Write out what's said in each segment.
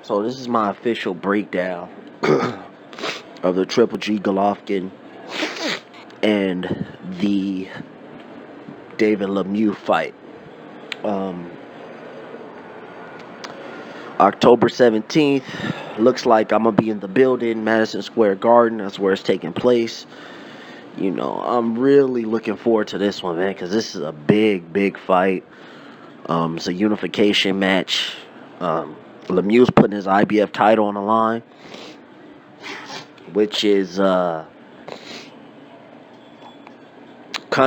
So this is my official breakdown of the Triple G Golovkin and the David Lemieux fight. Um, October 17th. Looks like I'm going to be in the building, Madison Square Garden. That's where it's taking place. I'm really looking forward to this one, man, because this is a big fight. It's a unification match. Lemieux's putting his IBF title on the line, which is kind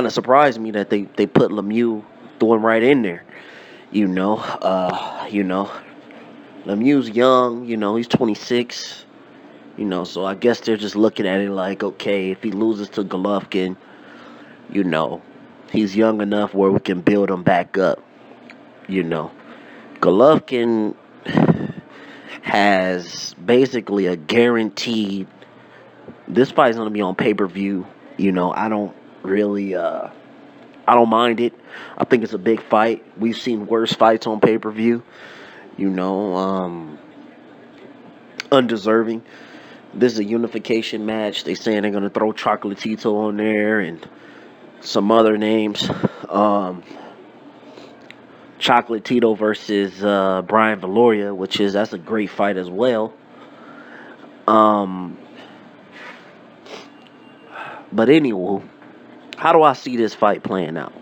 of surprised me that they put Lemieux throwing right in there. Lemieux's young. He's 26. So I guess they're just looking at it like, okay, if he loses to Golovkin, he's young enough where we can build him back up. Golovkin has basically a guaranteed. This fight's gonna be on pay-per-view. I don't really, I don't mind it. I think it's a big fight. We've seen worse fights on pay-per-view. Undeserving. This is a unification match. They saying they're gonna throw Chocolatito on there and some other names. Chocolatito versus Brian Valoria, that's a great fight as well. But anyway, how do I see this fight playing out?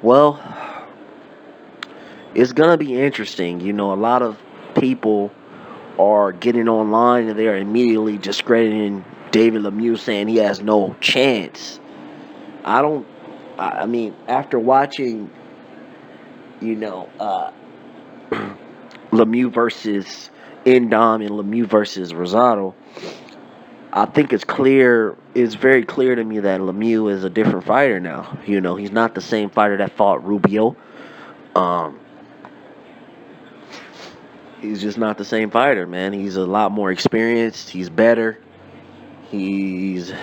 Well, it's gonna be interesting. A lot of people are getting online and they are immediately discrediting David Lemieux, saying he has no chance. I mean, after watching, Lemieux versus Endom and Lemieux versus Rosado, I think it's very clear to me that Lemieux is a different fighter now. He's not the same fighter that fought Rubio. He's just not the same fighter, man. He's a lot more experienced. He's better. His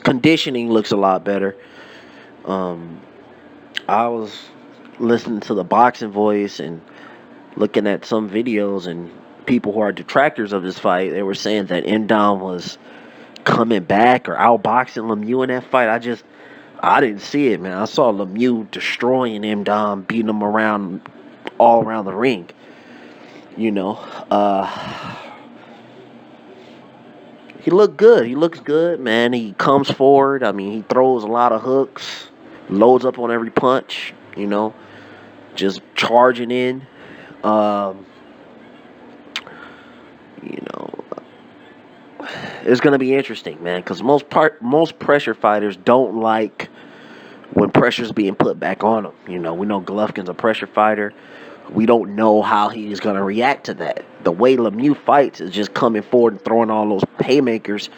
conditioning looks a lot better. I was listening to the Boxing Voice and looking at some videos, and people who are detractors of this fight, they were saying that Endom was coming back or outboxing Lemieux in that fight. I didn't see it, man. I saw Lemieux destroying Endom, beating him around all around the ring. He looked good. He looks good, man. He comes forward. I mean, he throws a lot of hooks, loads up on every punch, just charging in. It's going to be interesting, man, because most pressure fighters don't like when pressure's being put back on them. We know Golovkin's a pressure fighter. We don't know how he's going to react to that. The way Lemieux fights is just coming forward and throwing all those haymakers.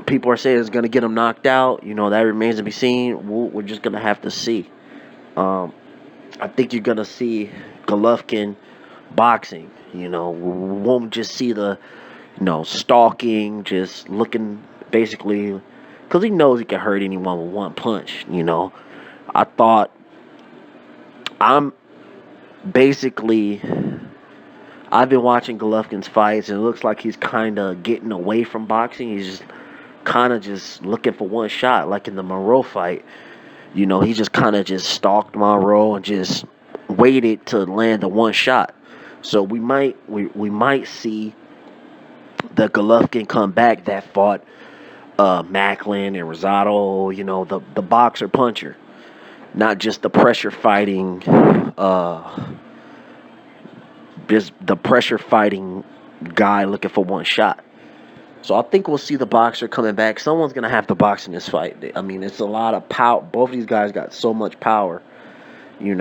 People are saying it's going to get him knocked out. That remains to be seen. We're just going to have to see. I think you're going to see Golovkin boxing. We won't just see the, stalking, just looking basically, because he knows he can hurt anyone with one punch. I thought I've been watching Golovkin's fights, and it looks like he's kind of getting away from boxing. He's just kind of just looking for one shot, like in the Monroe fight. He just kind of just stalked Monroe and just waited to land the one shot. So we might see the Golovkin come back that fought Macklin and Rosado. The boxer puncher, not just the pressure fighting. Just the pressure fighting guy looking for one shot. So I think we'll see the boxer coming back. Someone's gonna have to box in this fight. I mean, it's a lot of power. Both of these guys got so much power. Even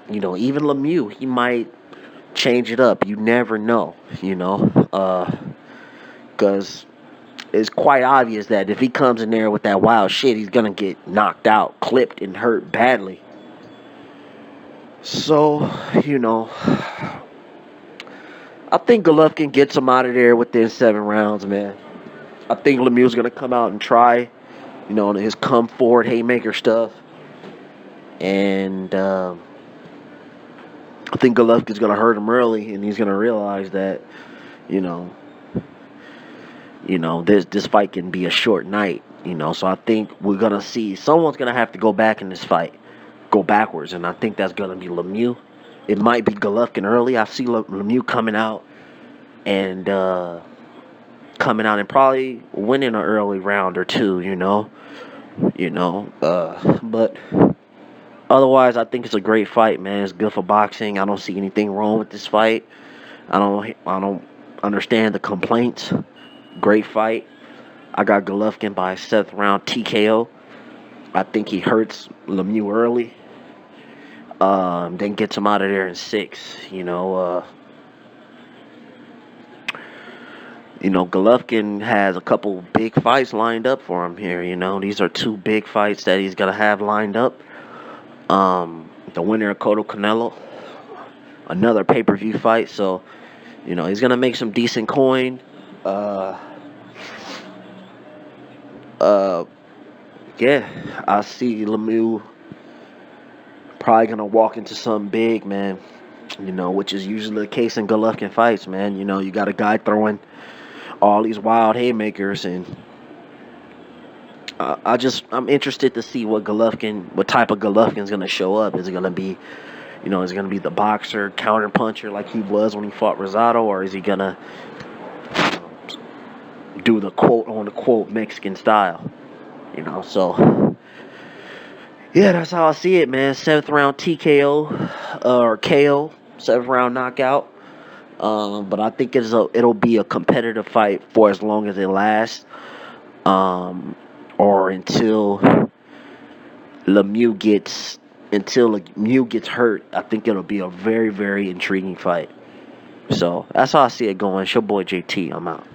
Lemieux, he might change it up. You never know. Because it's quite obvious that if he comes in there with that wild shit, he's gonna get knocked out, clipped, and hurt badly. So, I think Golovkin gets him out of there within 7 rounds, man. I think Lemieux's going to come out and try, his come forward haymaker stuff. and I think Golovkin's gonna hurt him early, and he's gonna realize that you know, this fight can be a short night. So I think we're gonna see someone's gonna have to go back in this fight, go backwards, and I think that's gonna be Lemieux. It might be Golovkin early. I see Lemieux and probably winning an early round or two. But otherwise, I think it's a great fight, man. It's good for boxing. I don't see anything wrong with this fight. I don't understand the complaints. Great fight. I got Golovkin by 7th round TKO. I think he hurts Lemieux early. Then gets him out of there in 6. Golovkin has a couple big fights lined up for him here. These are 2 big fights that he's gonna have lined up. The winner of Cotto Canelo, another pay-per-view fight. So, he's gonna make some decent coin. Yeah, I see Lemieux probably gonna walk into something big, man. Which is usually the case in Golovkin fights, man. You got a guy throwing all these wild haymakers, and I'm interested to see what type of Golovkin's gonna show up. Is it gonna be, is it gonna be the boxer, counter puncher like he was when he fought Rosado, or is he gonna do the quote on the quote Mexican style? So yeah, that's how I see it, man. 7th round TKO or KO, 7th round knockout. But I think it'll be a competitive fight for as long as it lasts, or until Lemieux gets hurt. I think it'll be a very, very intriguing fight. So that's how I see it going. It's your boy JT. I'm out.